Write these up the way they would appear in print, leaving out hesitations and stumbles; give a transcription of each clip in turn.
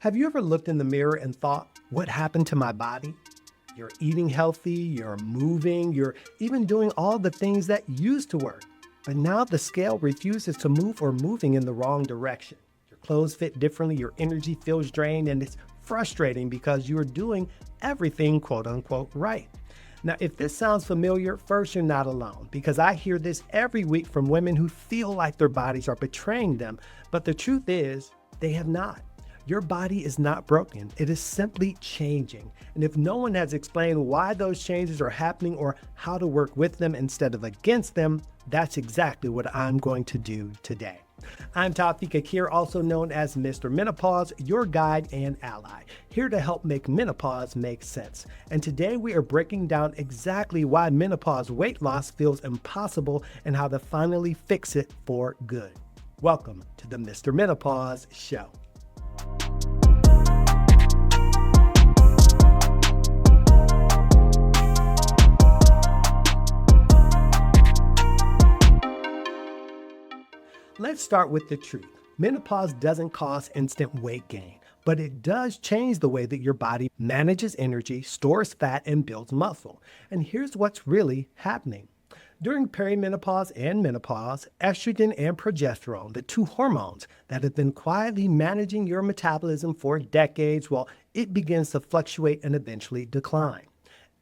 Have you ever looked in the mirror and thought, what happened to my body? You're eating healthy, you're moving, you're even doing all the things that used to work. But now the scale refuses to move or moving in the wrong direction. Your clothes fit differently, your energy feels drained, and it's frustrating because you're doing everything quote unquote right. Now, if this sounds familiar, first, you're not alone, because I hear this every week from women who feel like their bodies are betraying them. But the truth is, they have not. Your body is not broken. It is simply changing. And if no one has explained why those changes are happening or how to work with them instead of against them, that's exactly what I'm going to do today. I'm Tafiq Akhir, also known as Mr. Menopause, your guide and ally, here to help make menopause make sense. And today we are breaking down exactly why menopause weight loss feels impossible and how to finally fix it for good. Welcome to the Mr. Menopause Show. Let's start with the truth. Menopause doesn't cause instant weight gain, but it does change the way that your body manages energy, stores fat, and builds muscle. And here's what's really happening. During perimenopause and menopause, estrogen and progesterone, the two hormones that have been quietly managing your metabolism for decades, well, it begins to fluctuate and eventually decline.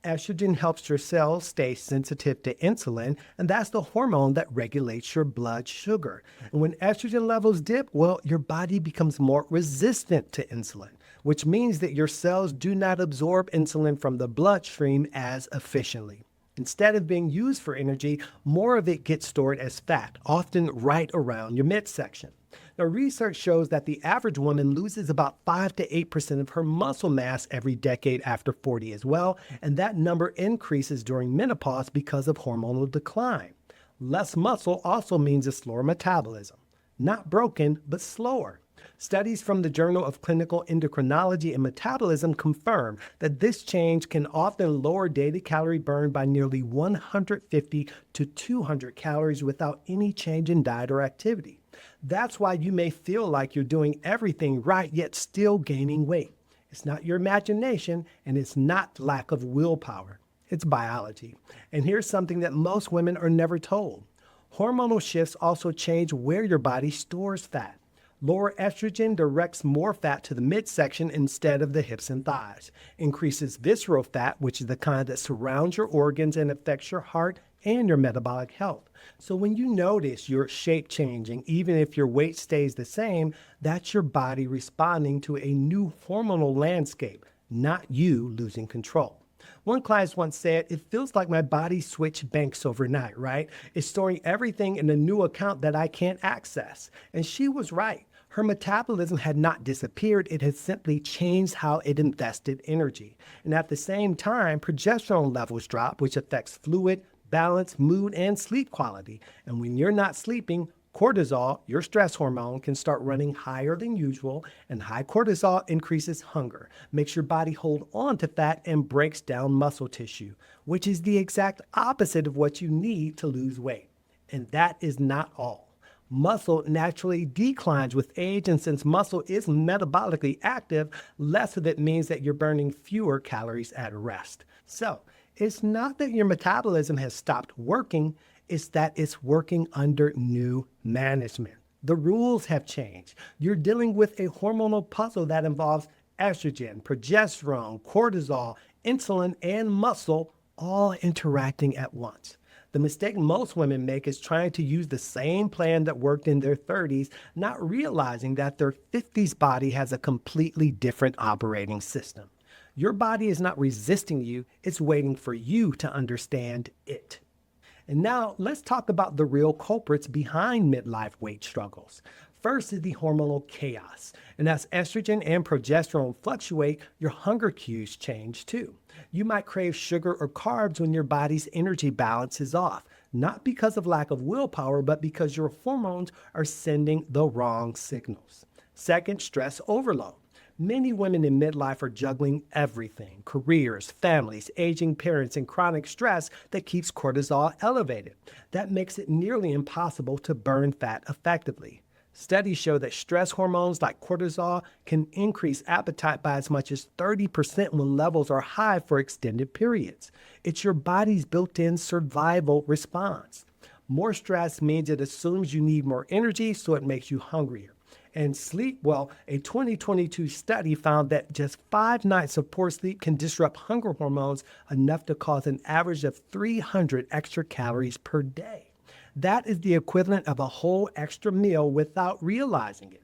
Estrogen helps your cells stay sensitive to insulin, and that's the hormone that regulates your blood sugar. And when estrogen levels dip, well, your body becomes more resistant to insulin, which means that your cells do not absorb insulin from the bloodstream as efficiently. Instead of being used for energy, more of it gets stored as fat, often right around your midsection. Now, research shows that the average woman loses about 5 to 8% of her muscle mass every decade after 40 as well, and that number increases during menopause because of hormonal decline. Less muscle also means a slower metabolism. Not broken, but slower. Studies from the Journal of Clinical Endocrinology and Metabolism confirm that this change can often lower daily calorie burn by nearly 150 to 200 calories without any change in diet or activity. That's why you may feel like you're doing everything right, yet still gaining weight. It's not your imagination, and it's not lack of willpower. It's biology. And here's something that most women are never told. Hormonal shifts also change where your body stores fat. Lower estrogen directs more fat to the midsection instead of the hips and thighs. Increases visceral fat, which is the kind that surrounds your organs and affects your heart and your metabolic health. So when you notice your shape changing, even if your weight stays the same, that's your body responding to a new hormonal landscape, not you losing control. One client once said, it feels like my body switched banks overnight, right? It's storing everything in a new account that I can't access. And she was right. Her metabolism had not disappeared, it had simply changed how it invested energy. And at the same time, progesterone levels drop, which affects fluid, balance, mood, and sleep quality. And when you're not sleeping, cortisol, your stress hormone, can start running higher than usual, and high cortisol increases hunger, makes your body hold on to fat, and breaks down muscle tissue, which is the exact opposite of what you need to lose weight. And that is not all. Muscle naturally declines with age, and since muscle is metabolically active, less of it means that you're burning fewer calories at rest. So, it's not that your metabolism has stopped working, it's that it's working under new management. The rules have changed. You're dealing with a hormonal puzzle that involves estrogen, progesterone, cortisol, insulin, and muscle all interacting at once. The mistake most women make is trying to use the same plan that worked in their 30s, not realizing that their 50s body has a completely different operating system. Your body is not resisting you, it's waiting for you to understand it. And now let's talk about the real culprits behind midlife weight struggles. First is the hormonal chaos. And as estrogen and progesterone fluctuate, your hunger cues change too. You might crave sugar or carbs when your body's energy balance is off, not because of lack of willpower, but because your hormones are sending the wrong signals. Second, stress overload. Many women in midlife are juggling everything: careers, families, aging parents, and chronic stress that keeps cortisol elevated. That makes it nearly impossible to burn fat effectively. Studies show that stress hormones like cortisol can increase appetite by as much as 30% when levels are high for extended periods. It's your body's built-in survival response. More stress means it assumes you need more energy, so it makes you hungrier. And sleep, well, a 2022 study found that just 5 nights of poor sleep can disrupt hunger hormones enough to cause an average of 300 extra calories per day. That is the equivalent of a whole extra meal without realizing it.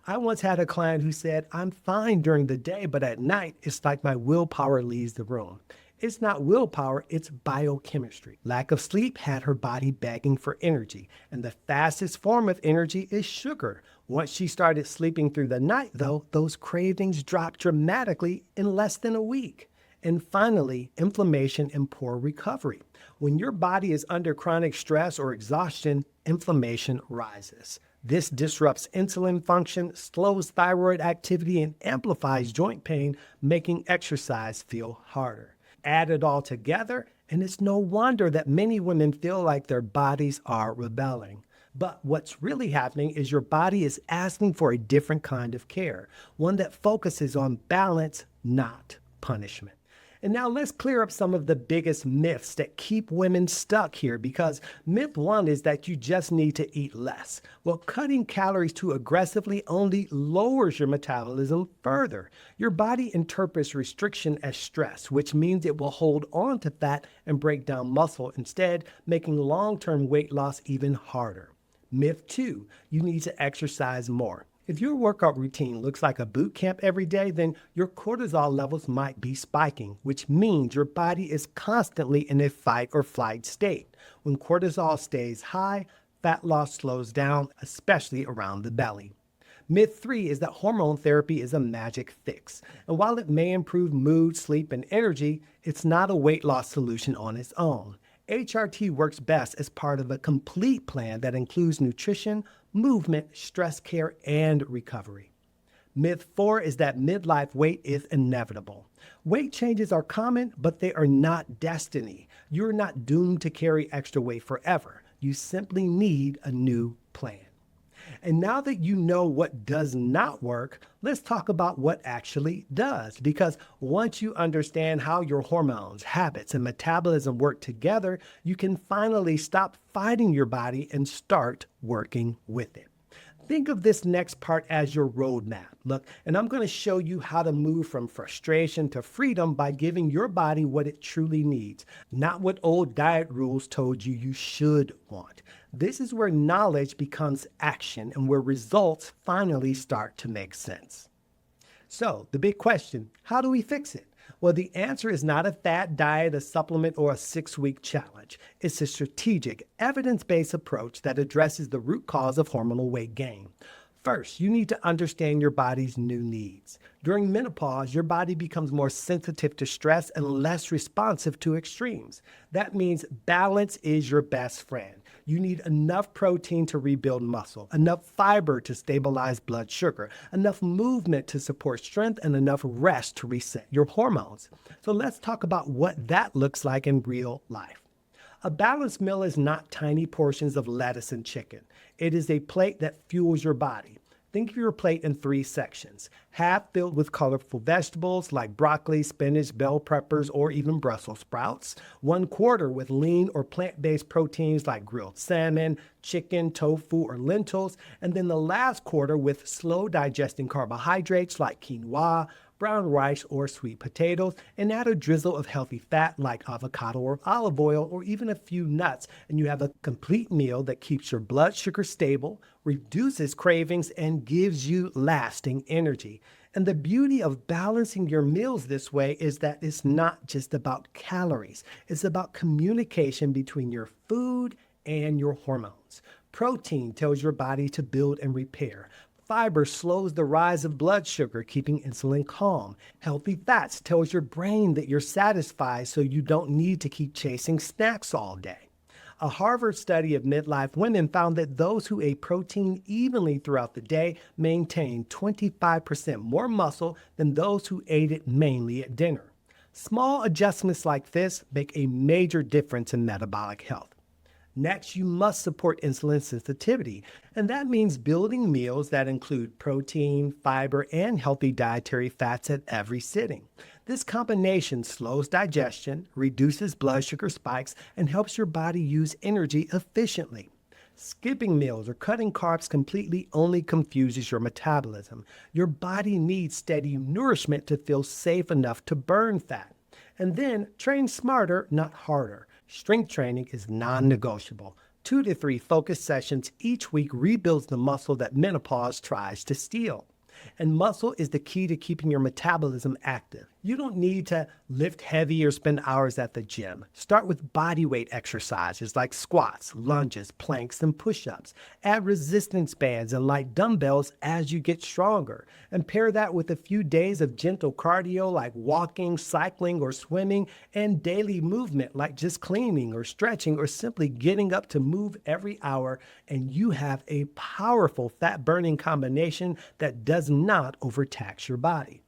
I once had a client who said, "I'm fine during the day, but at night, it's like my willpower leaves the room." It's not willpower, it's biochemistry. Lack of sleep had her body begging for energy, and the fastest form of energy is sugar. Once she started sleeping through the night, though, those cravings dropped dramatically in less than a week. And finally, inflammation and poor recovery. When your body is under chronic stress or exhaustion, inflammation rises. This disrupts insulin function, slows thyroid activity, and amplifies joint pain, making exercise feel harder. Add it all together, and it's no wonder that many women feel like their bodies are rebelling. But what's really happening is your body is asking for a different kind of care, one that focuses on balance, not punishment. And now let's clear up some of the biggest myths that keep women stuck here, because myth one is that you just need to eat less. Well, cutting calories too aggressively only lowers your metabolism further. Your body interprets restriction as stress, which means it will hold on to fat and break down muscle instead, making long-term weight loss even harder. Myth two, you need to exercise more. If your workout routine looks like a boot camp every day, then your cortisol levels might be spiking, which means your body is constantly in a fight or flight state. When cortisol stays high, fat loss slows down, especially around the belly. Myth three is that hormone therapy is a magic fix. And while it may improve mood, sleep, and energy, it's not a weight loss solution on its own. HRT works best as part of a complete plan that includes nutrition, movement, stress care, and recovery. Myth four is that midlife weight is inevitable. Weight changes are common, but they are not destiny. You're not doomed to carry extra weight forever. You simply need a new plan. And now that you know what does not work, let's talk about what actually does. Because once you understand how your hormones, habits, and metabolism work together, you can finally stop fighting your body and start working with it. Think of this next part as your roadmap. Look, and I'm going to show you how to move from frustration to freedom by giving your body what it truly needs, not what old diet rules told you you should want. This is where knowledge becomes action and where results finally start to make sense. So, the big question, how do we fix it? Well, the answer is not a fad diet, a supplement, or a 6-week challenge. It's a strategic, evidence-based approach that addresses the root cause of hormonal weight gain. First, you need to understand your body's new needs. During menopause, your body becomes more sensitive to stress and less responsive to extremes. That means balance is your best friend. You need enough protein to rebuild muscle, enough fiber to stabilize blood sugar, enough movement to support strength, and enough rest to reset your hormones. So let's talk about what that looks like in real life. A balanced meal is not tiny portions of lettuce and chicken. It is a plate that fuels your body. Think of your plate in 3 sections, half filled with colorful vegetables like broccoli, spinach, bell peppers, or even Brussels sprouts, 1/4 with lean or plant-based proteins like grilled salmon, chicken, tofu, or lentils, and then the last quarter with slow-digesting carbohydrates like quinoa, brown rice, or sweet potatoes, and add a drizzle of healthy fat like avocado or olive oil, or even a few nuts, and you have a complete meal that keeps your blood sugar stable, reduces cravings, and gives you lasting energy. And the beauty of balancing your meals this way is that it's not just about calories. It's about communication between your food and your hormones. Protein tells your body to build and repair. Fiber slows the rise of blood sugar, keeping insulin calm. Healthy fats tells your brain that you're satisfied so you don't need to keep chasing snacks all day. A Harvard study of midlife women found that those who ate protein evenly throughout the day maintained 25% more muscle than those who ate it mainly at dinner. Small adjustments like this make a major difference in metabolic health. Next, you must support insulin sensitivity, and that means building meals that include protein, fiber, and healthy dietary fats at every sitting. This combination slows digestion, reduces blood sugar spikes, and helps your body use energy efficiently. Skipping meals or cutting carbs completely only confuses your metabolism. Your body needs steady nourishment to feel safe enough to burn fat. And then train smarter, not harder. Strength training is non negotiable. 2 to 3 focused sessions each week rebuilds the muscle that menopause tries to steal. And muscle is the key to keeping your metabolism active. You don't need to lift heavy or spend hours at the gym. Start with body weight exercises like squats, lunges, planks, and push-ups. Add resistance bands and light dumbbells as you get stronger. And pair that with a few days of gentle cardio like walking, cycling, or swimming, and daily movement like just cleaning or stretching or simply getting up to move every hour, and you have a powerful fat-burning combination that does not overtax your body.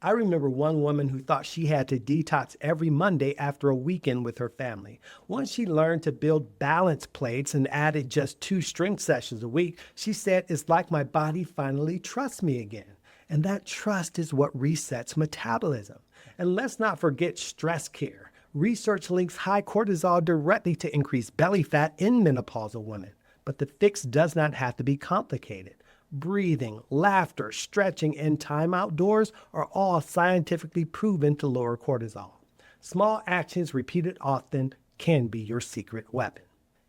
I remember one woman who thought she had to detox every Monday after a weekend with her family. Once she learned to build balance plates and added just 2 strength sessions a week, she said, "It's like my body finally trusts me again." And that trust is what resets metabolism. And let's not forget stress care. Research links high cortisol directly to increased belly fat in menopausal women. But the fix does not have to be complicated. Breathing, laughter, stretching, and time outdoors are all scientifically proven to lower cortisol. Small actions repeated often can be your secret weapon.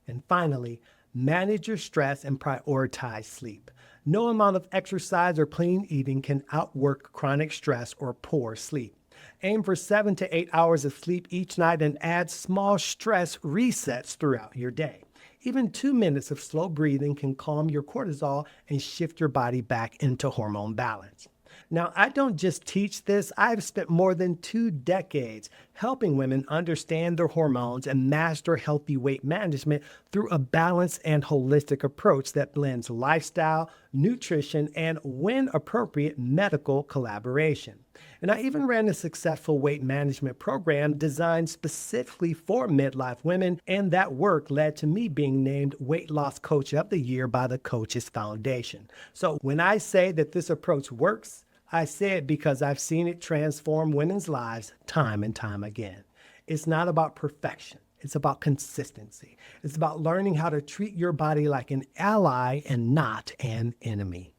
And finally, manage your stress and prioritize sleep. No amount of exercise or clean eating can outwork chronic stress or poor sleep. Aim for 7 to 8 hours of sleep each night and add small stress resets throughout your day. Even 2 minutes of slow breathing can calm your cortisol and shift your body back into hormone balance. Now, I don't just teach this. I've spent more than 2 decades helping women understand their hormones and master healthy weight management through a balanced and holistic approach that blends lifestyle, nutrition, and, when appropriate, medical collaboration. And I even ran a successful weight management program designed specifically for midlife women, and that work led to me being named Weight Loss Coach of the Year by the Coaches Foundation. So when I say that this approach works, I say it because I've seen it transform women's lives time and time again. It's not about perfection. It's about consistency. It's about learning how to treat your body like an ally and not an enemy.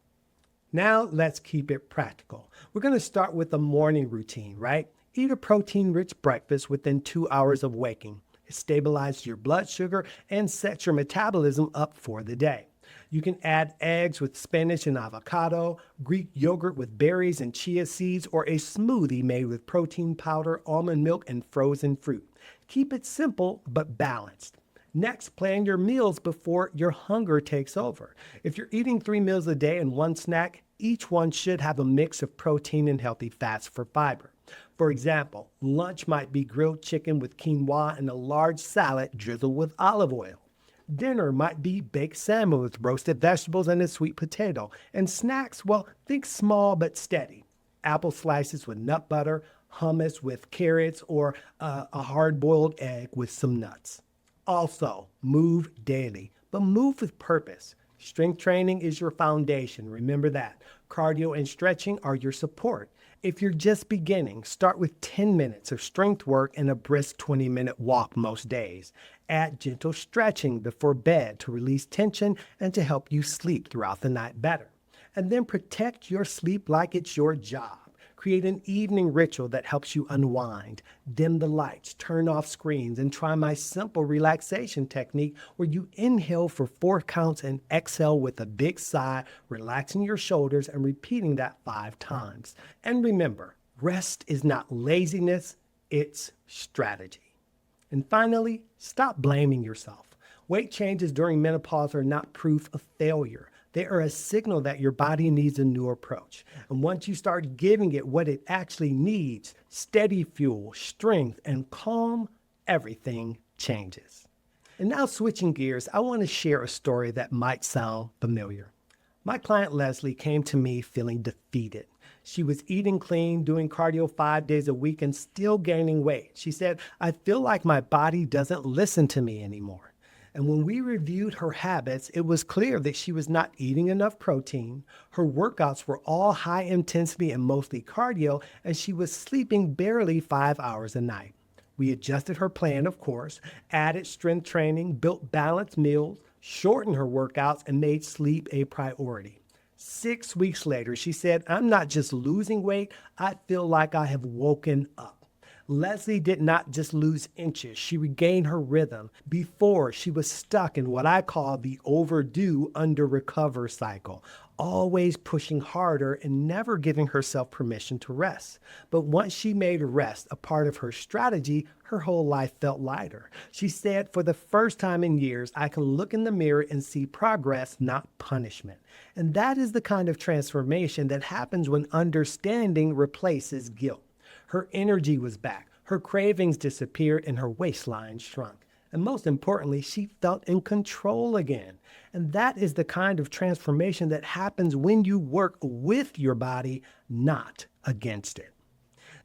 Now let's keep it practical. We're going to start with the morning routine, right? Eat a protein-rich breakfast within 2 hours of waking. It stabilizes your blood sugar and sets your metabolism up for the day. You can add eggs with spinach and avocado, Greek yogurt with berries and chia seeds, or a smoothie made with protein powder, almond milk, and frozen fruit. Keep it simple but balanced. Next, plan your meals before your hunger takes over. If you're eating 3 meals a day and 1 snack, each one should have a mix of protein and healthy fats for fiber. For example, lunch might be grilled chicken with quinoa and a large salad drizzled with olive oil. Dinner might be baked salmon with roasted vegetables and a sweet potato. And snacks, well, think small but steady. Apple slices with nut butter, hummus with carrots, or a hard-boiled egg with some nuts. Also, move daily, but move with purpose. Strength training is your foundation. Remember that. Cardio and stretching are your support. If you're just beginning, start with 10 minutes of strength work and a brisk 20-minute walk most days. Add gentle stretching before bed to release tension and to help you sleep throughout the night better. And then protect your sleep like it's your job. Create an evening ritual that helps you unwind. Dim the lights, turn off screens, and try my simple relaxation technique where you inhale for 4 counts and exhale with a big sigh, relaxing your shoulders and repeating that 5 times. And remember, rest is not laziness, it's strategy. And finally, stop blaming yourself. Weight changes during menopause are not proof of failure. They are a signal that your body needs a new approach. And once you start giving it what it actually needs, steady fuel, strength, and calm, everything changes. And now switching gears, I want to share a story that might sound familiar. My client Leslie came to me feeling defeated. She was eating clean, doing cardio 5 days a week, and still gaining weight. She said, "I feel like my body doesn't listen to me anymore." And when we reviewed her habits, it was clear that she was not eating enough protein. Her workouts were all high intensity and mostly cardio, and she was sleeping barely 5 hours a night. We adjusted her plan, of course, added strength training, built balanced meals, shortened her workouts, and made sleep a priority. 6 weeks later, she said, "I'm not just losing weight, I feel like I have woken up." Leslie did not just lose inches, she regained her rhythm. Before, she was stuck in what I call the overdue under recover cycle, always pushing harder and never giving herself permission to rest. But once she made rest a part of her strategy, her whole life felt lighter. She said, "For the first time in years, I can look in the mirror and see progress, not punishment." And that is the kind of transformation that happens when understanding replaces guilt. Her energy was back, her cravings disappeared, and her waistline shrunk. And most importantly, she felt in control again. And that is the kind of transformation that happens when you work with your body, not against it.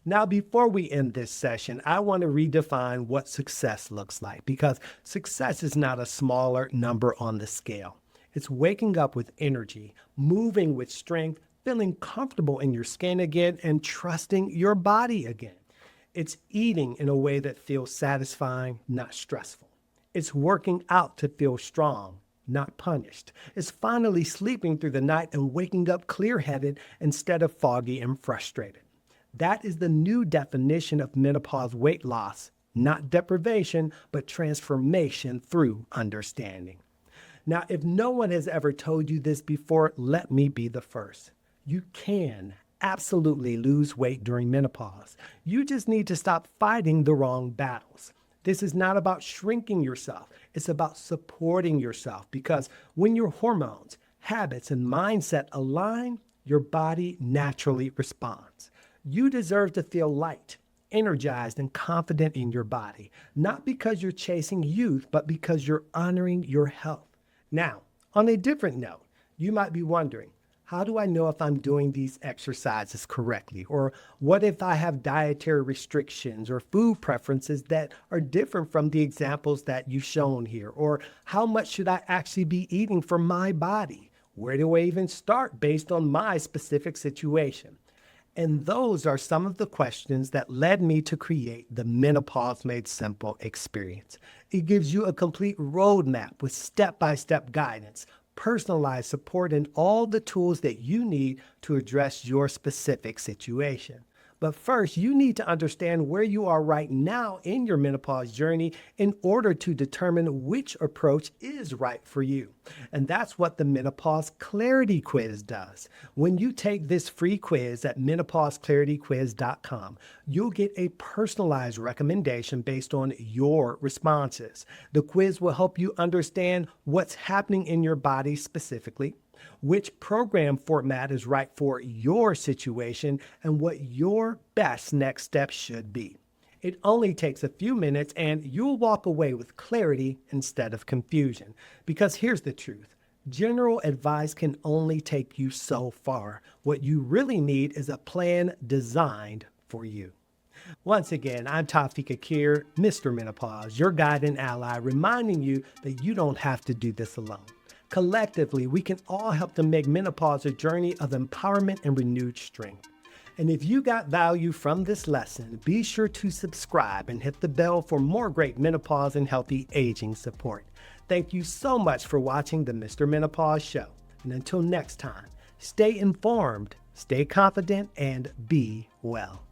Now, before we end this session, I want to redefine what success looks like, because success is not a smaller number on the scale. It's waking up with energy, moving with strength, feeling comfortable in your skin again, and trusting your body again. It's eating in a way that feels satisfying, not stressful. It's working out to feel strong, not punished. It's finally sleeping through the night and waking up clear-headed instead of foggy and frustrated. That is the new definition of menopause weight loss, not deprivation, but transformation through understanding. Now, if no one has ever told you this before, let me be the first. You can absolutely lose weight during menopause. You just need to stop fighting the wrong battles. This is not about shrinking yourself. It's about supporting yourself, because when your hormones, habits, and mindset align, your body naturally responds. You deserve to feel light, energized, and confident in your body, not because you're chasing youth, but because you're honoring your health. Now, on a different note, you might be wondering, how do I know if I'm doing these exercises correctly? Or what if I have dietary restrictions or food preferences that are different from the examples that you've shown here? Or how much should I actually be eating for my body? Where do I even start based on my specific situation? And those are some of the questions that led me to create the Menopause Made Simple experience. It gives you a complete roadmap with step-by-step guidance, personalized support, and all the tools that you need to address your specific situation. But first, you need to understand where you are right now in your menopause journey in order to determine which approach is right for you. And that's what the Menopause Clarity Quiz does. When you take this free quiz at menopauseclarityquiz.com, you'll get a personalized recommendation based on your responses. The quiz will help you understand what's happening in your body specifically, which program format is right for your situation, and what your best next step should be. It only takes a few minutes and you'll walk away with clarity instead of confusion. Because here's the truth. General advice can only take you so far. What you really need is a plan designed for you. Once again, I'm Tafiq Akhir, Mr. Menopause, your guide and ally, reminding you that you don't have to do this alone. Collectively, we can all help to make menopause a journey of empowerment and renewed strength. And if you got value from this lesson, be sure to subscribe and hit the bell for more great menopause and healthy aging support. Thank you so much for watching the Mr. Menopause Show. And until next time, stay informed, stay confident, and be well.